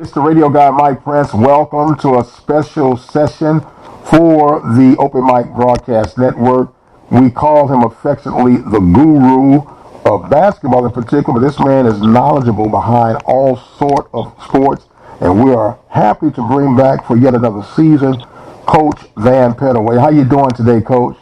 It's the radio guy, Mike Prince. Welcome to a special session for the Open Mic Broadcast Network. We call him affectionately the guru of basketball in particular, but this man is knowledgeable behind all sort of sports, and we are happy to bring back for yet another season Coach Van Pettaway. How you doing today, Coach?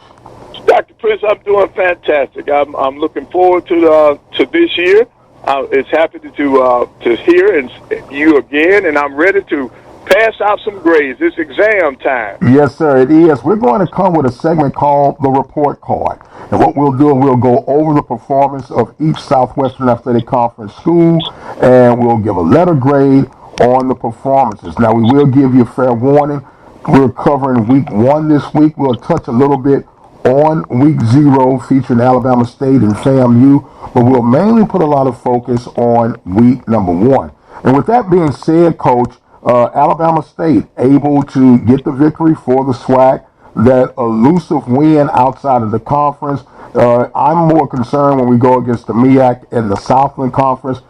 Dr. Prince, I'm doing fantastic. I'm looking forward to this year. It's happy to hear you again, and I'm ready to pass out some grades. It's exam time. Yes, sir, it is. We're going to come with a segment called the report card. And what we'll do, we'll go over the performance of each Southwestern Athletic Conference school, and we'll give a letter grade on the performances. Now, we will give you a fair warning. We're covering week 1 this week. We'll touch a little bit on week 0 featuring Alabama State and FAMU, but we'll mainly put a lot of focus on week number 1. And with that being said, Coach, Alabama State able to get the victory for the SWAC, that elusive win outside of the conference. I'm more concerned when we go against the MEAC and the Southland Conference.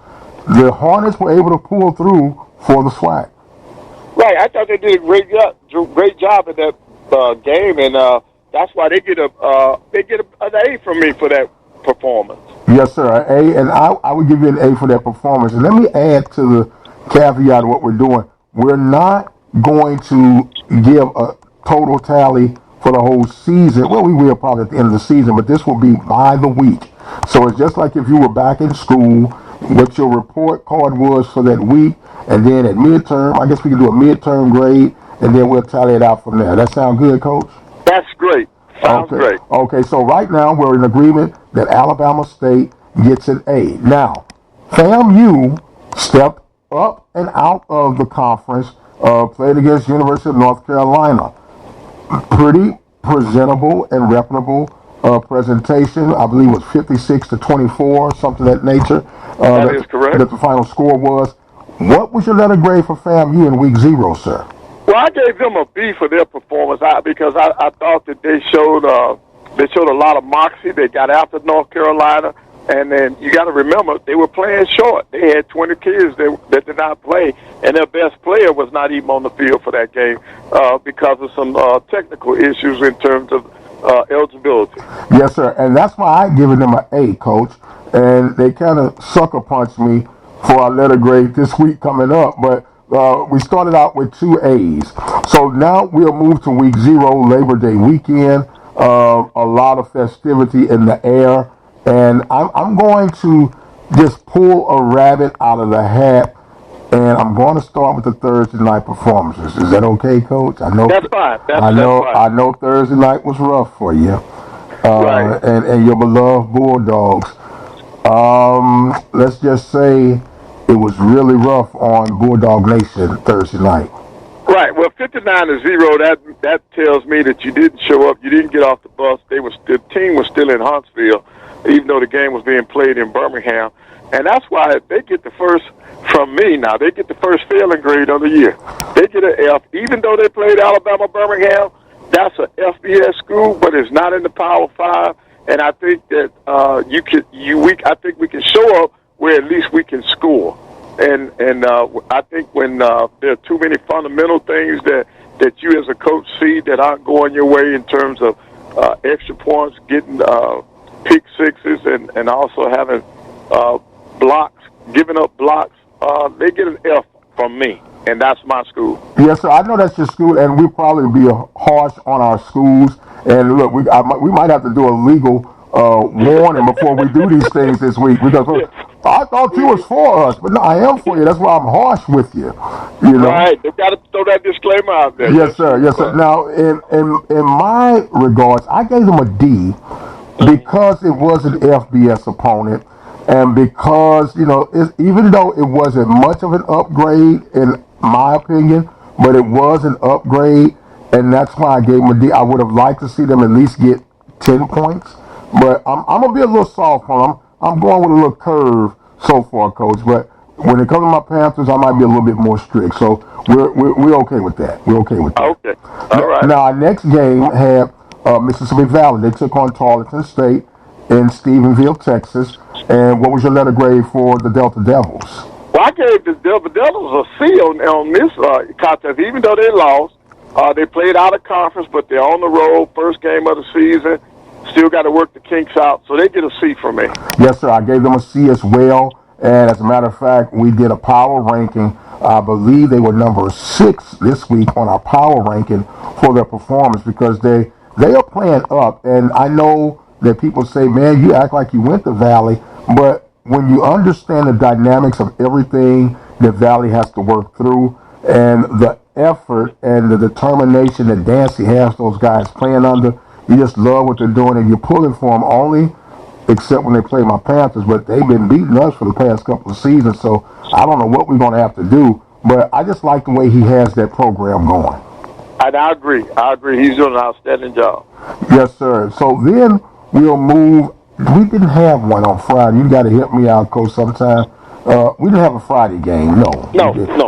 The Hornets were able to pull through for the SWAC. Right, I thought they did a great job in that game, and that's why they get an A from me for that performance. Yes, sir, an A, and I would give you an A for that performance. And let me add to the caveat of what we're doing. We're not going to give a total tally for the whole season. Well, we will probably at the end of the season, but this will be by the week. So it's just like if you were back in school, what your report card was for that week, and then at midterm, I guess we can do a midterm grade, and then we'll tally it out from there. That sound good, Coach? That's great. Sounds great. Okay, so right now we're in agreement that Alabama State gets an A. Now, FAMU stepped up and out of the conference, played against University of North Carolina. Pretty presentable and reputable presentation. I believe it was 56-24, something of that nature. That is correct. That the final score was. What was your letter grade for FAMU in week 0, sir? Well, I gave them a B for their performance because I thought that they showed a lot of moxie. They got after North Carolina, and then you got to remember they were playing short. They had 20 kids that did not play, and their best player was not even on the field for that game because of some technical issues in terms of eligibility. Yes, sir, and that's why I given them an A, Coach. And they kind of sucker punched me for our letter grade this week coming up, but we started out with 2 A's. So now we'll move to week 0, Labor Day weekend. A lot of festivity in the air. And I'm going to just pull a rabbit out of the hat, and I'm going to start with the Thursday night performances. Is that okay, Coach? I know that's fine. I know Thursday night was rough for you. Right. And your beloved Bulldogs. Let's just say it was really rough on Bulldog Nation Thursday night. Right. Well, 59-0. That tells me that you didn't show up. You didn't get off the bus. The team was still in Huntsville, even though the game was being played in Birmingham, and that's why they get the first from me. Now they get the first failing grade of the year. They get an F, even though they played Alabama Birmingham. That's an FBS school, but it's not in the Power 5. And I think that I think we can show up where at least we can score. And I think when there are too many fundamental things that you as a coach see that aren't going your way in terms of extra points, getting pick sixes, and also having blocks, giving up blocks, they get an F from me. And that's my school. Yes, sir. I know that's your school, and we'll probably be harsh on our schools. And look, we might have to do a legal warning before we do these things this week, because I thought you was for us, but no, I am for you. That's why I'm harsh with you. You know? Right. They've got to throw that disclaimer out there. Yes, sir. Yes, sir. Now, in my regards, I gave them a D because it was an FBS opponent. And because, even though it wasn't much of an upgrade, in my opinion, but it was an upgrade, and that's why I gave them a D. I would have liked to see them at least get 10 points, but I'm going to be a little soft on them. I'm going with a little curve so far, Coach, but when it comes to my Panthers, I might be a little bit more strict, so we're okay with that. We're okay with that. Okay. All right. Now, our next game had Mississippi Valley. They took on Tarleton State in Stephenville, Texas. And what was your letter grade for the Delta Devils? Well, Well, I gave the Devils a C on this contest, even though they lost. They played out of conference, but they're on the road. First game of the season. Still got to work the kinks out, so they get a C from me. Yes, sir. I gave them a C as well. And as a matter of fact, we did a power ranking. I believe they were number 6 this week on our power ranking for their performance because they are playing up. And I know that people say, man, you act like you went to Valley. But when you understand the dynamics of everything that Valley has to work through and the effort and the determination that Dancy has those guys playing under, you just love what they're doing. And you're pulling for them only except when they play my Panthers, but they've been beating us for the past couple of seasons, so I don't know what we're going to have to do, but I just like the way he has that program going. And I agree. He's doing an outstanding job. Yes, sir. So then we'll move. We didn't have one on Friday. You got to help me out, Coach, sometime. We didn't have a Friday game, no.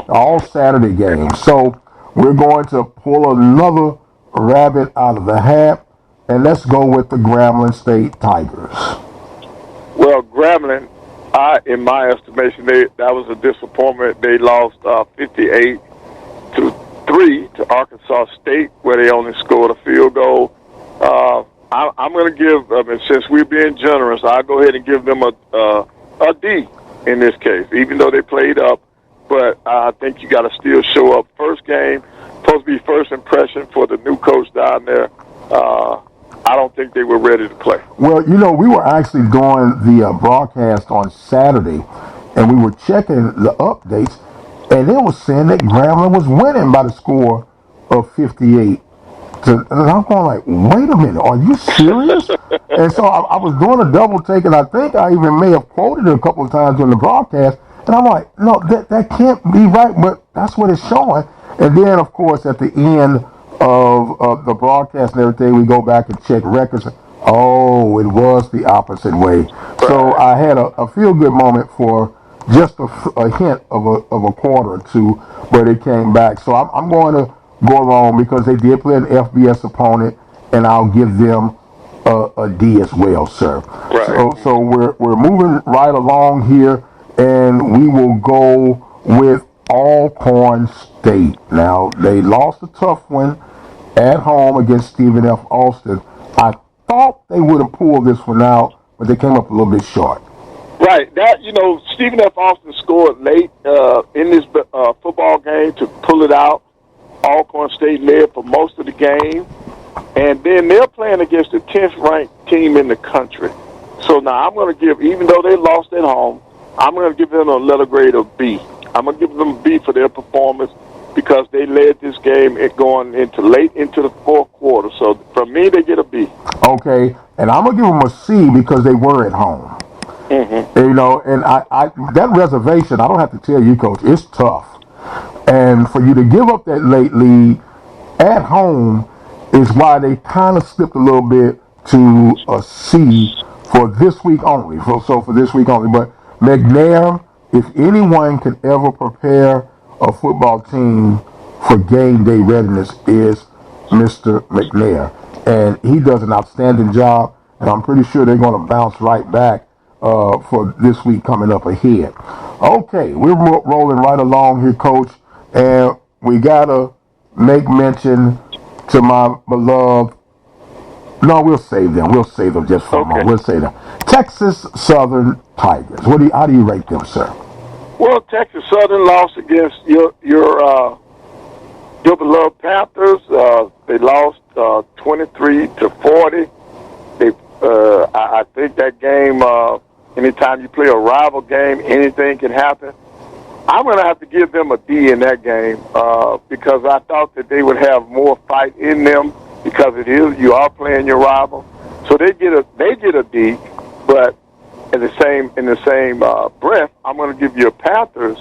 All Saturday games. So we're going to pull another rabbit out of the hat, and let's go with the Grambling State Tigers. Well, Grambling, in my estimation, that was a disappointment. They lost 58-3 to Arkansas State, where they only scored a field goal. I'm going to give, since we're being generous, I'll go ahead and give them a D in this case, even though they played up. But I think you got to still show up. First game, supposed to be first impression for the new coach down there. I don't think they were ready to play. Well, we were actually doing the broadcast on Saturday, and we were checking the updates, and they were saying that Grambling was winning by the score of 58. And I'm going like, wait a minute, are you serious? And so I was doing a double take, and I think I even may have quoted it a couple of times during the broadcast, and I'm like, no, that can't be right, but that's what it's showing. And then, of course, at the end of the broadcast and everything, we go back and check records. Oh, it was the opposite way. So I had a feel-good moment for just a hint of a quarter or two, but it came back. So I'm going to go along because they did play an FBS opponent, and I'll give them a D as well, sir. Right. So we're moving right along here, and we will go with Alcorn State. Now, they lost a tough one at home against Stephen F. Austin. I thought they would have pulled this one out, but they came up a little bit short. Right. Stephen F. Austin scored late in this football game to pull it out. Alcorn State led for most of the game. And then they're playing against the 10th ranked team in the country. So now I'm going to give, even though they lost at home, I'm going to give them a letter grade of B. I'm going to give them a B for their performance because they led this game going late into the fourth quarter. So for me, they get a B. Okay, and I'm going to give them a C because they were at home. Mm-hmm. And I that reservation, I don't have to tell you, Coach, it's tough. And for you to give up that late lead at home is why they kind of slipped a little bit to a C for this week only. So for this week only. But McNair, if anyone can ever prepare a football team for game day readiness, is Mr. McNair. And he does an outstanding job, and I'm pretty sure they're going to bounce right back for this week coming up ahead. Okay, we're rolling right along here, Coach, and we got to make mention to my beloved. No, we'll save them. We'll save them just for a moment. We'll save them. Texas Southern Tigers. How do you rate them, sir? Well, Texas Southern lost against your beloved Panthers. They lost 23-40. I think that game. Anytime you play a rival game, anything can happen. I'm going to have to give them a D in that game because I thought that they would have more fight in them because you are playing your rival. So they get a D, but in the same breath, I'm going to give your Panthers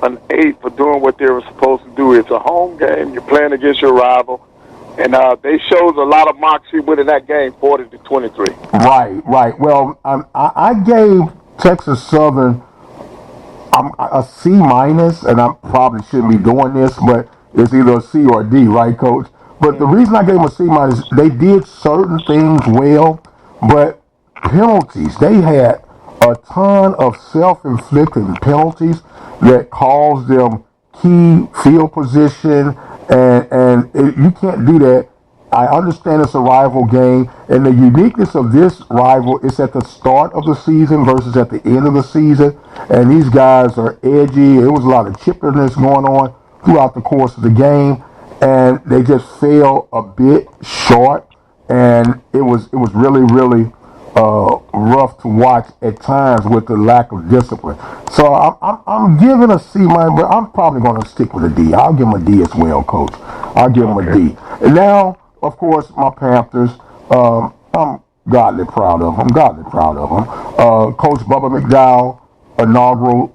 an 8 for doing what they were supposed to do. It's a home game. You're playing against your rival. And they showed a lot of moxie winning that game, 40-23. Right. Well, I gave Texas Southern a C minus, and I probably shouldn't be doing this, but it's either a C or a D, right, Coach? But the reason I gave them a C minus, they did certain things well, but penalties. They had a a ton of self-inflicted penalties that caused them key field position, and you can't do that. I understand it's a rival game, and the uniqueness of this rival is at the start of the season versus at the end of the season, and these guys are edgy. There was a lot of chippiness going on throughout the course of the game, and they just fell a bit short, and it was really rough to watch at times with the lack of discipline. So I'm giving a C minus, but I'm probably going to stick with a D. I'll give him a D as well, Coach. I'll give him a D. And now, of course, my Panthers. I'm godly proud of them. Coach Bubba McDowell, inaugural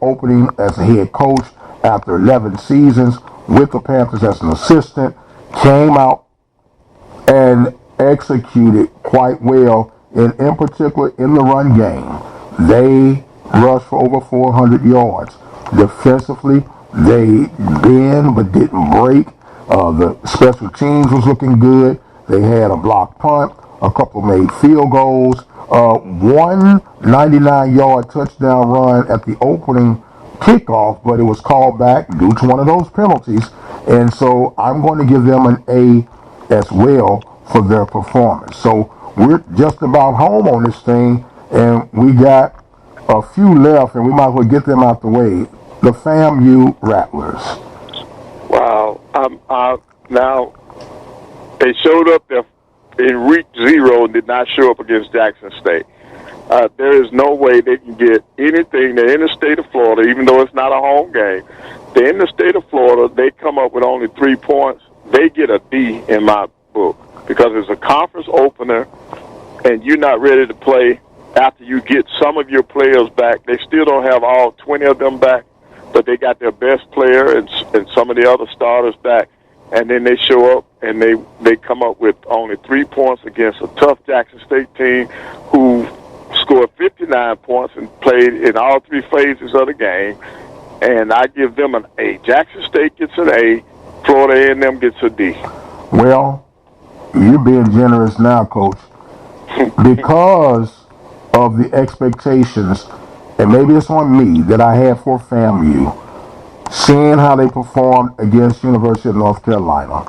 opening as a head coach after 11 seasons with the Panthers as an assistant, came out and executed quite well, and in particular in the run game. They rushed for over 400 yards. Defensively, they bend but didn't break. The special teams was looking good. They had a blocked punt, a couple made field goals, one 99-yard touchdown run at the opening kickoff, but it was called back due to one of those penalties. And so I'm going to give them an A as well for their performance. So we're just about home on this thing, and we got a few left, and we might as well get them out the way. The FAMU Rattlers. Wow. Now, they showed up there in week 0 and did not show up against Jackson State. There is no way they can get anything. They're in the state of Florida, even though it's not a home game. They're in the state of Florida. They come up with only 3 points. They get a D in my book because it's a conference opener, and you're not ready to play after you get some of your players back. They still don't have all 20 of them back, but they got their best player and some of the other starters back. And then they show up and they come up with only 3 points against a tough Jackson State team who scored 59 points and played in all 3 phases of the game. And I give them an A. Jackson State gets an A. Florida A&M gets a D. Well, you're being generous now, Coach. Because of the expectations, and maybe it's on me, that I had for FAMU, seeing how they performed against University of North Carolina,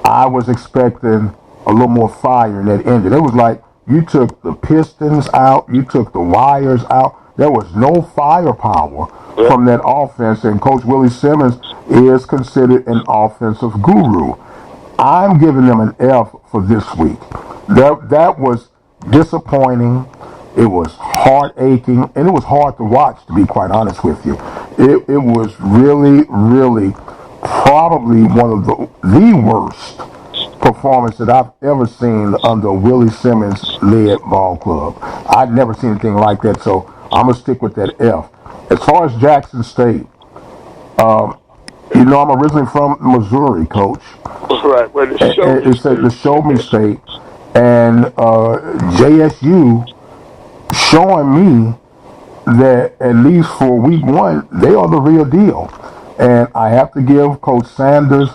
I was expecting a little more fire in that ended. It was like you took the pistons out, you took the wires out. There was no firepower from that offense, and Coach Willie Simmons is considered an offensive guru. I'm giving them an F for this week. That was disappointing. It was heart-aching, and it was hard to watch, to be quite honest with you. It was really probably one of the worst performance that I've ever seen under Willie Simmons-led ball club. I'd never seen anything like that, so I'm going to stick with that F. As far as Jackson State, I'm originally from Missouri, Coach. Right, where it's the Show Me State, and JSU showing me that at least for week 1, they are the real deal. And I have to give Coach Sanders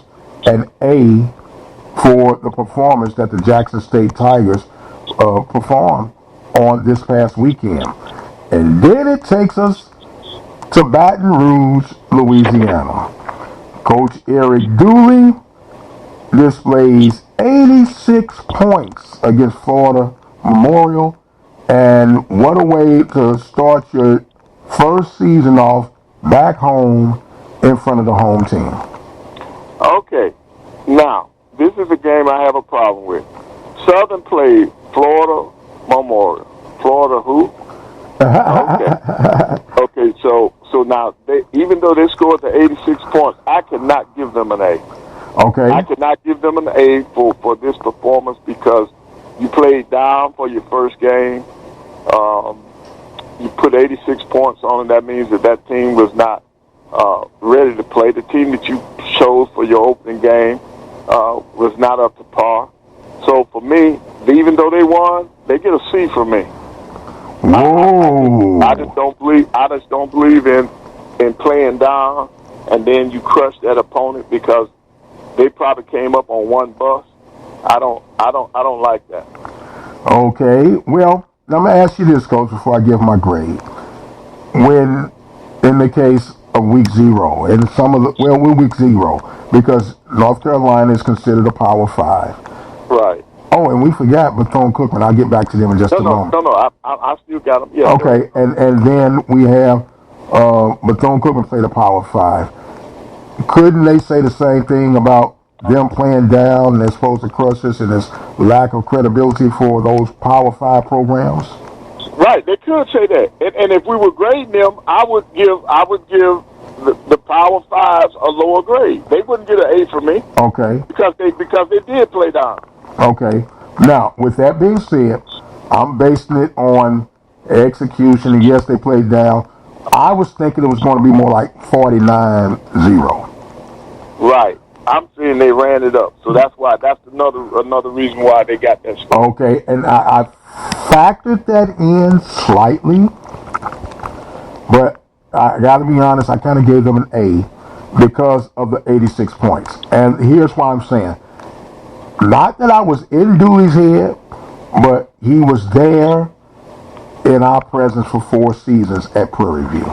an A for the performance that the Jackson State Tigers performed on this past weekend. And then it takes us to Baton Rouge, Louisiana. Coach Eric Dooley displays 86 points against Florida Memorial. And what a way to start your first season off back home in front of the home team. Okay. Now, this is a game I have a problem with. Southern played Florida Memorial. Florida who? Okay, so now, even though they scored the 86 points, I could not give them an A. Okay. I could not give them an A for this performance because you played down for your first game. You put 86 points on it. That means that team was not ready to play. The team that you chose for your opening game was not up to par. So for me, even though they won, they get a C from me. Whoa! I just don't believe in playing down and then you crush that opponent because they probably came up on one bus. I don't like that. Okay, well, now I'm going to ask you this, Coach, before I give my grade. When, in the case of week 0, and some of the, well, we're week 0, because North Carolina is considered a Power 5. Right. Oh, and we forgot Bethune-Cookman. I'll get back to them in just a moment. No. I still got them. Yeah. Okay, and then we have Bethune-Cookman played a Power 5. Couldn't they say the same thing about them playing down and they're supposed to crush us and this lack of credibility for those Power 5 programs? Right, they could say that, and if we were grading them, I would give the Power 5s a lower grade. They wouldn't get an A from me. Okay. Because they did play down. Okay. Now, with that being said, I'm basing it on execution, and yes, they played down. I was thinking it was going to be more like 49-0. Right. I'm saying they ran it up, so that's another reason why they got that score. Okay, and I factored that in slightly, but I got to be honest, I kind of gave them an A because of the 86 points. And here's why I'm saying. Not that I was in Dooley's head, but he was there in our presence for 4 seasons at Prairie View.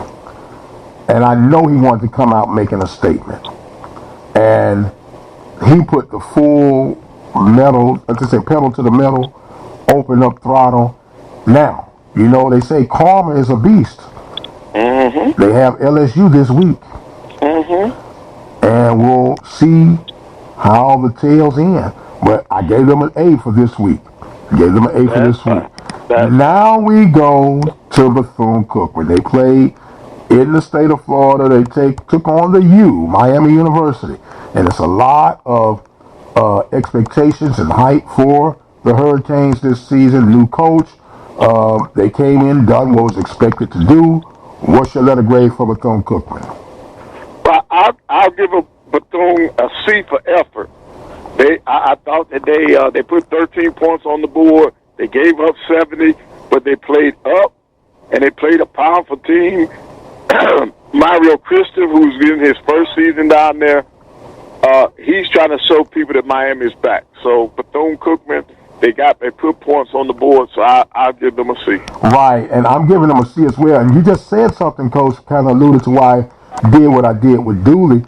And I know he wanted to come out making a statement. And he put the full pedal to the metal, open up throttle. Now, you know, they say karma is a beast. Mm-hmm. They have LSU this week. Mm-hmm. And we'll see how the tails end. But I gave them an A for this week. Now we go to Bethune-Cookman. They played in the state of Florida. They took on the U, Miami University. And it's a lot of expectations and hype for the Hurricanes this season. New coach. They came in, done what was expected to do. What's your letter grade for Bethune-Cookman? Well, I'll give Bethune a C for effort. I thought that they put 13 points on the board. They gave up 70, but they played up, and they played a powerful team. Mario Christopher, who's in his first season down there, he's trying to show people that Miami's back. So Bethune-Cookman, they put points on the board, so I'll give them a C. Right, and I'm giving them a C as well. And you just said something, Coach, kind of alluded to why I did what I did with Dooley.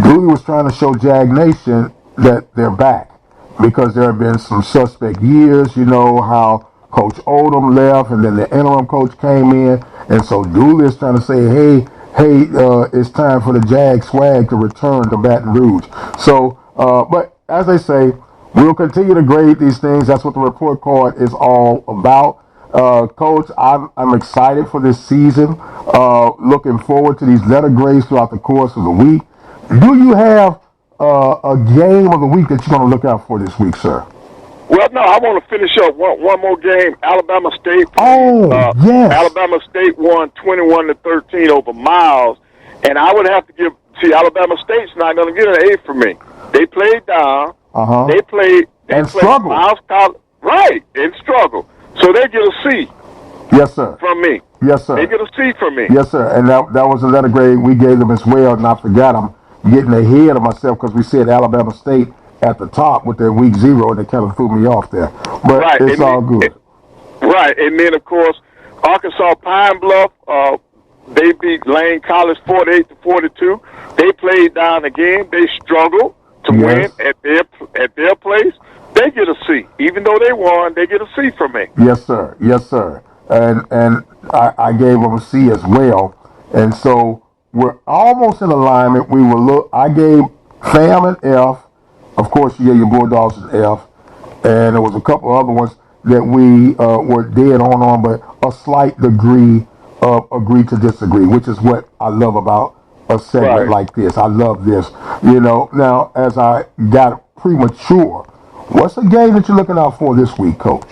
Dooley was trying to show Jag Nation that they're back because there have been some suspect years. You know how Coach Odom left and then the interim coach came in, and so Dooley is trying to say, hey, it's time for the Jag swag to return to Baton Rouge. So, but as they say, we'll continue to grade these things. That's what the report card is all about. Coach, I'm excited for this season. Looking forward to these letter grades throughout the course of the week. Do you have a game of the week that you're going to look out for this week, sir? Well, no, I want to finish up one more game. Alabama State. Yes. Alabama State won 21-13 over Miles, and I would have to Alabama State's not going to get an A from me. They played down. They played struggled. Miles College, right, and struggled. So they get a C. Yes, sir. From me. Yes, sir. They get a C from me. Yes, sir. And that was a letter grade we gave them as well, and I forgot I'm getting ahead of myself because we said Alabama State at the top with their week 0, and it kind of threw me off there. But right. It's all good. Right. And then, of course, Arkansas Pine Bluff, they beat Lane College 48-42. They played down again. They struggled to win at their place. They get a C. Even though they won, they get a C from me. Yes, sir. Yes, sir. And I gave them a C as well. And so we're almost in alignment. I gave Fam an F. Of course, you gave your Bulldogs an F. And there was a couple other ones that we were dead on, but a slight degree of agree to disagree, which is what I love about a segment like this. I love this. You know, now, as I got premature, what's a game that you're looking out for this week, Coach?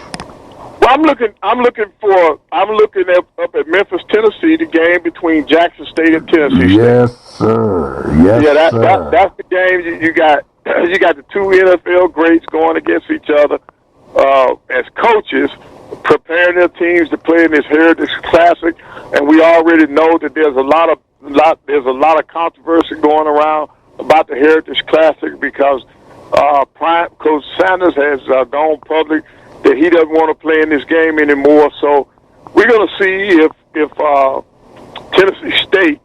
Well, I'm looking up at Memphis, Tennessee, the game between Jackson State and Tennessee State. Yes, sir. Yes, sir. That's the game you got. You got the two NFL greats going against each other as coaches, preparing their teams to play in this Heritage Classic, and we already know that there's a lot of controversy going around about the Heritage Classic because Coach Sanders has gone public that he doesn't want to play in this game anymore. So we're going to see if Tennessee State,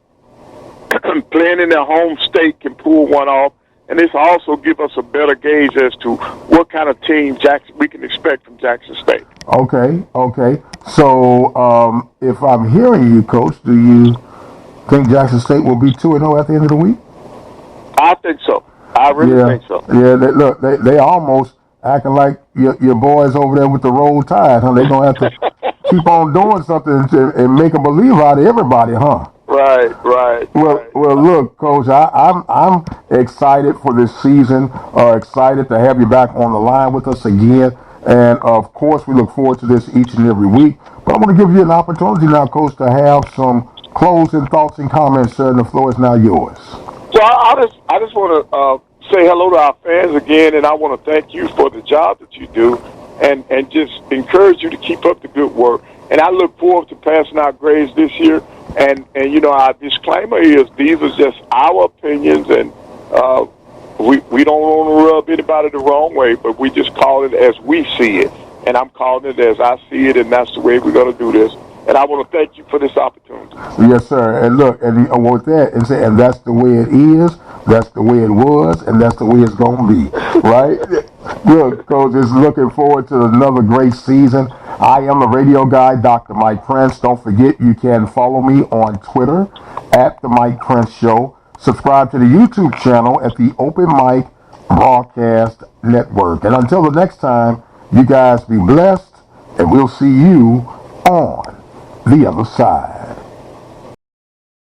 playing in their home state, can pull one off. And this also give us a better gauge as to what kind of team we can expect from Jackson State. Okay. So if I'm hearing you, Coach, do you think Jackson State will be 2-0 at the end of the week? I think so. I really think so. Yeah, they almost acting like your boys over there with the roll tide, huh? They're going to have to keep on doing something and make a believe out of everybody, huh? Right. Well, look, Coach, I'm excited for this season. Excited to have you back on the line with us again, and of course, we look forward to this each and every week. But I want to give you an opportunity now, Coach, to have some closing thoughts and comments, sir. And the floor is now yours. Well, I just want to say hello to our fans again, and I want to thank you for the job that you do, and just encourage you to keep up the good work. And I look forward to passing out grades this year. And our disclaimer is these are just our opinions, and we don't want to rub anybody the wrong way, but we just call it as we see it. And I'm calling it as I see it, and that's the way we're going to do this. And I want to thank you for this opportunity. Yes, sir. And look, and with that, and that's the way it is, that's the way it was, and that's the way it's going to be, right? Look, Coach, is looking forward to another great season. I am the radio guy, Dr. Mike Prince. Don't forget, you can follow me on Twitter at The Mike Prince Show. Subscribe to the YouTube channel at the Open Mic Broadcast Network. And until the next time, you guys be blessed, and we'll see you on the other side.